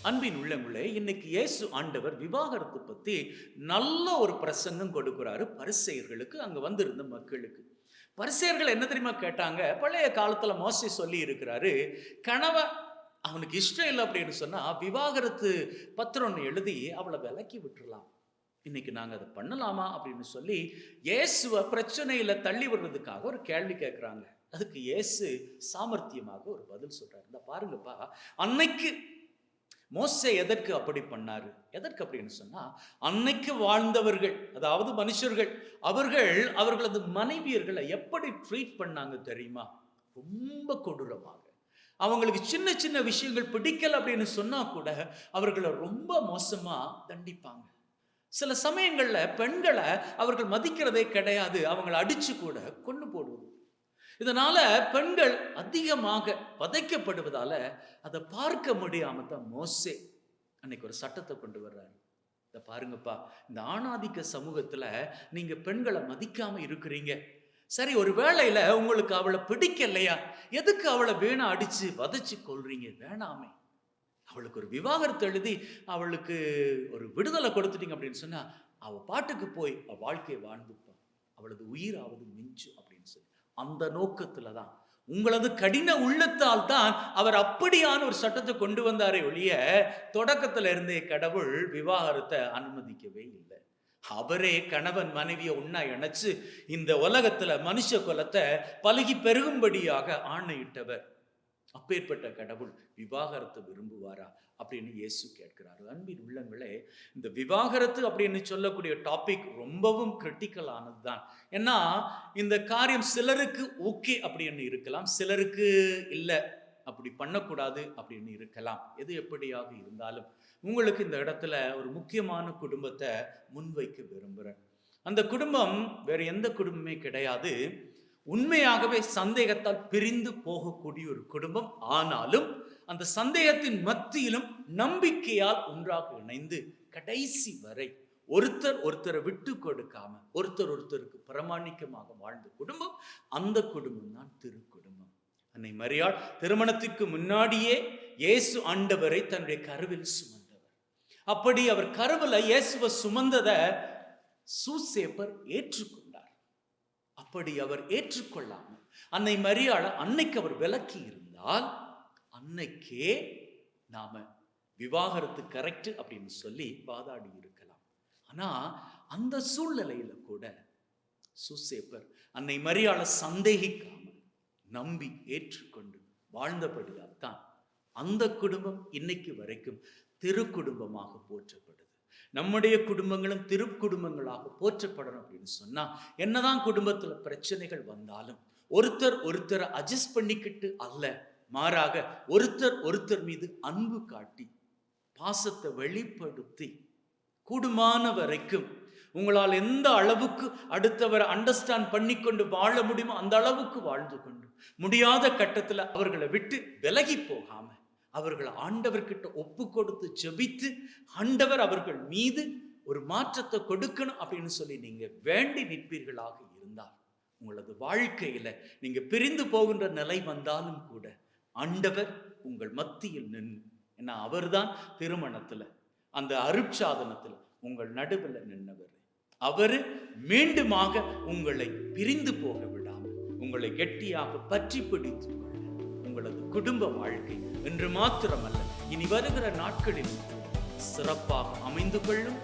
அன்பின் உள்ளங்களே, இன்னைக்கு இயேசு ஆண்டவர் விவாகரத்து பத்தி நல்ல ஒரு பிரசங்கம் கொடுக்கிறாரு பரிசேயர்களுக்கு, அங்க வந்திருந்த மக்களுக்கு. பரிசேயர்கள் என்ன தெரியுமா கேட்டாங்க? பழைய காலத்துல மோசே சொல்லி இருக்கிறாரு, கணவன் அவனுக்கு இஷ்டம் இல்லை அப்படின்னு சொன்னா விவாகரத்து பத்திரம் எழுதி அவளை விலக்கி விட்டுறலாம். இன்னைக்கு நாங்க அதை பண்ணலாமா அப்படின்னு சொல்லி இயேசுவை பிரச்சனையில தள்ளி விடுறதுக்காக ஒரு கேள்வி கேட்கிறாங்க. அதுக்கு இயேசு சாமர்த்தியமாக ஒரு பதில் சொல்றாரு. இந்த பாருங்கப்பா, அன்னைக்கு மோசே எதற்கு அப்படி பண்ணாரு? எதற்கு அப்படின்னு சொன்னா, அன்னைக்கு வாழ்ந்தவர்கள், அதாவது மனுஷர்கள், அவர்களது மனைவியர்களை எப்படி ட்ரீட் பண்ணாங்க தெரியுமா? ரொம்ப கொடூரமாக. அவங்களுக்கு சின்ன சின்ன விஷயங்கள் பிடிக்கல அப்படின்னு சொன்னா கூட அவர்களை ரொம்ப மோசமா தண்டிப்பாங்க. சில சமயங்கள்ல பெண்களை அவர்கள் மதிக்கிறதே கிடையாது, அவங்களை அடிச்சு கூட கொண்டு போடுவது. இதனால பெண்கள் அதிகமாக வதைக்கப்படுவதால அதை பார்க்க முடியாம தான் மோசே அன்னைக்கு ஒரு சட்டத்தை கொண்டு வர்றாரு. இதை பாருங்கப்பா, இந்த ஆணாதிக்க சமூகத்துல நீங்க பெண்களை மதிக்காம இருக்கிறீங்க. சரி, ஒரு வேளையில உங்களுக்கு அவளை பிடிக்கலையா, எதுக்கு அவளை வேணா அடிச்சு வதைச்சு கொள்றீங்க? வேணாமே. அவளுக்கு ஒரு விவாகரத்து எழுதி அவளுக்கு ஒரு விடுதலை கொடுத்துட்டீங்க அப்படின்னு சொன்னா அவ பாட்டுக்கு போய் அவ வாழ்க்கையை வாழ்ந்துப்பான், அவளது உயிராவது மிஞ்சும் அப்படின்னு சொல்லி அந்த நோக்கத்துல தான், உங்களது கடின உள்ளத்தால் தான் அவர் அப்படியான ஒரு சட்டத்தை கொண்டு வந்தாரே ஒழிய தொடக்கத்துல இருந்தே கடவுள் விவாகரத்தை அனுமதிக்கவே இல்லை. அவரே கணவன் மனைவியை ஒன்னா இணைச்சு இந்த உலகத்துல மனுஷ குலத்தை பலுகி பெருகும்படியாக ஆணையிட்டவர். அப்பேற்பட்ட கடவுள் விவாகரத்தை விரும்புவாரா அப்படின்னு இயேசு கேட்கிறாரு. அன்பின் உள்ளங்களே, இந்த விவாகரத்து அப்படின்னு சொல்லக்கூடிய டாபிக் ரொம்பவும் கிரிட்டிக்கலானது தான். ஏன்னா இந்த காரியம் சிலருக்கு ஓகே அப்படின்னு இருக்கலாம், சிலருக்கு இல்லை, அப்படி பண்ணக்கூடாது அப்படின்னு இருக்கலாம். எது எப்படியாக இருந்தாலும் உங்களுக்கு இந்த இடத்துல ஒரு முக்கியமான குடும்பத்தை முன்வைக்க விரும்புகிறேன். அந்த குடும்பம் வேற எந்த குடும்பமே கிடையாது, உண்மையாகவே சந்தேகத்தால் பிரிந்து போகக்கூடிய ஒரு குடும்பம். ஆனாலும் அந்த சந்தேகத்தின் மத்தியிலும் நம்பிக்கையால் ஒன்றாக இணைந்து கடைசி வரை ஒருத்தர் ஒருத்தரை விட்டு கொடுக்காம ஒருத்தருக்கு பிரமாணிக்கமாக வாழ்ந்த குடும்பம், அந்த குடும்பம் தான் திருக்குடும்பம். அன்னை மரியாள் திருமணத்திற்கு முன்னாடியே இயேசு ஆண்டவரை தன்னுடைய கருவில் சுமந்தவர். அப்படி அவர் கருவில் இயேசுவை சுமந்ததை சூசேப்பர் ஏற்றுக்கொண்டார். அப்படி அவர் ஏற்றுக்கொள்ளாமல் அன்னை மரியாள அன்னைக்கு அவர் விலக்கி இருந்தால் அன்னைக்கே நாம விவாகரத்து கரெக்ட் அப்படின்னு சொல்லி வாதாடி இருக்கலாம். ஆனா அந்த சூழ்நிலையில கூட சூசேப்பர் அன்னை மரியாள சந்தேகிக்காமல் நம்பி ஏற்றுக்கொண்டு வாழ்ந்தபடியால் தான் அந்த குடும்பம் இன்னைக்கு வரைக்கும் திருக்குடும்பமாக போற்றப்படுது. நம்முடைய குடும்பங்களும் திருக்குடும்பங்களாக போற்றப்படணும் அப்படின்னு சொன்னா, என்னதான் குடும்பத்துல பிரச்சனைகள் வந்தாலும் ஒருத்தரை அட்ஜஸ்ட் பண்ணிக்கிட்டு அல்ல, மாறாக ஒருத்தர் மீது அன்பு காட்டி பாசத்தை வெளிப்படுத்தி கூடுமான வரைக்கும் உங்களால் எந்த அளவுக்கு அடுத்தவரை அண்டர்ஸ்டாண்ட் பண்ணி கொண்டு வாழ முடியுமோ அந்த அளவுக்கு வாழ்ந்து கொண்டு, முடியாத கட்டத்துல அவர்களை விட்டு விலகி போகாம அவர்கள் ஆண்டவர்கிட்ட ஒப்பு கொடுத்து ஜெபித்து ஆண்டவர் அவர்கள் மீது ஒரு மாற்றத்தை கொடுக்கணும் அப்படின்னு சொல்லி நீங்க வேண்டி நிற்பீர்களாக இருந்தால், உங்களது வாழ்க்கையில நீங்க பிரிந்து போகின்ற நிலை வந்தாலும் கூட ஆண்டவர் உங்கள் மத்தியில் நின்று, ஏன்னா அவர்தான் திருமணத்துல அந்த அருட்சாதனத்துல உங்கள் நடுவில் நின்றவர். அவரு மீண்டுமாக உங்களை பிரிந்து போக விடாமல் உங்களை கெட்டியாக பற்றி பிடித்து உங்களது குடும்ப வாழ்க்கை என்று மாத்திரமல்ல இனி வருகிற நாட்களில் சிறப்பாக அமைந்து கொள்ளும்.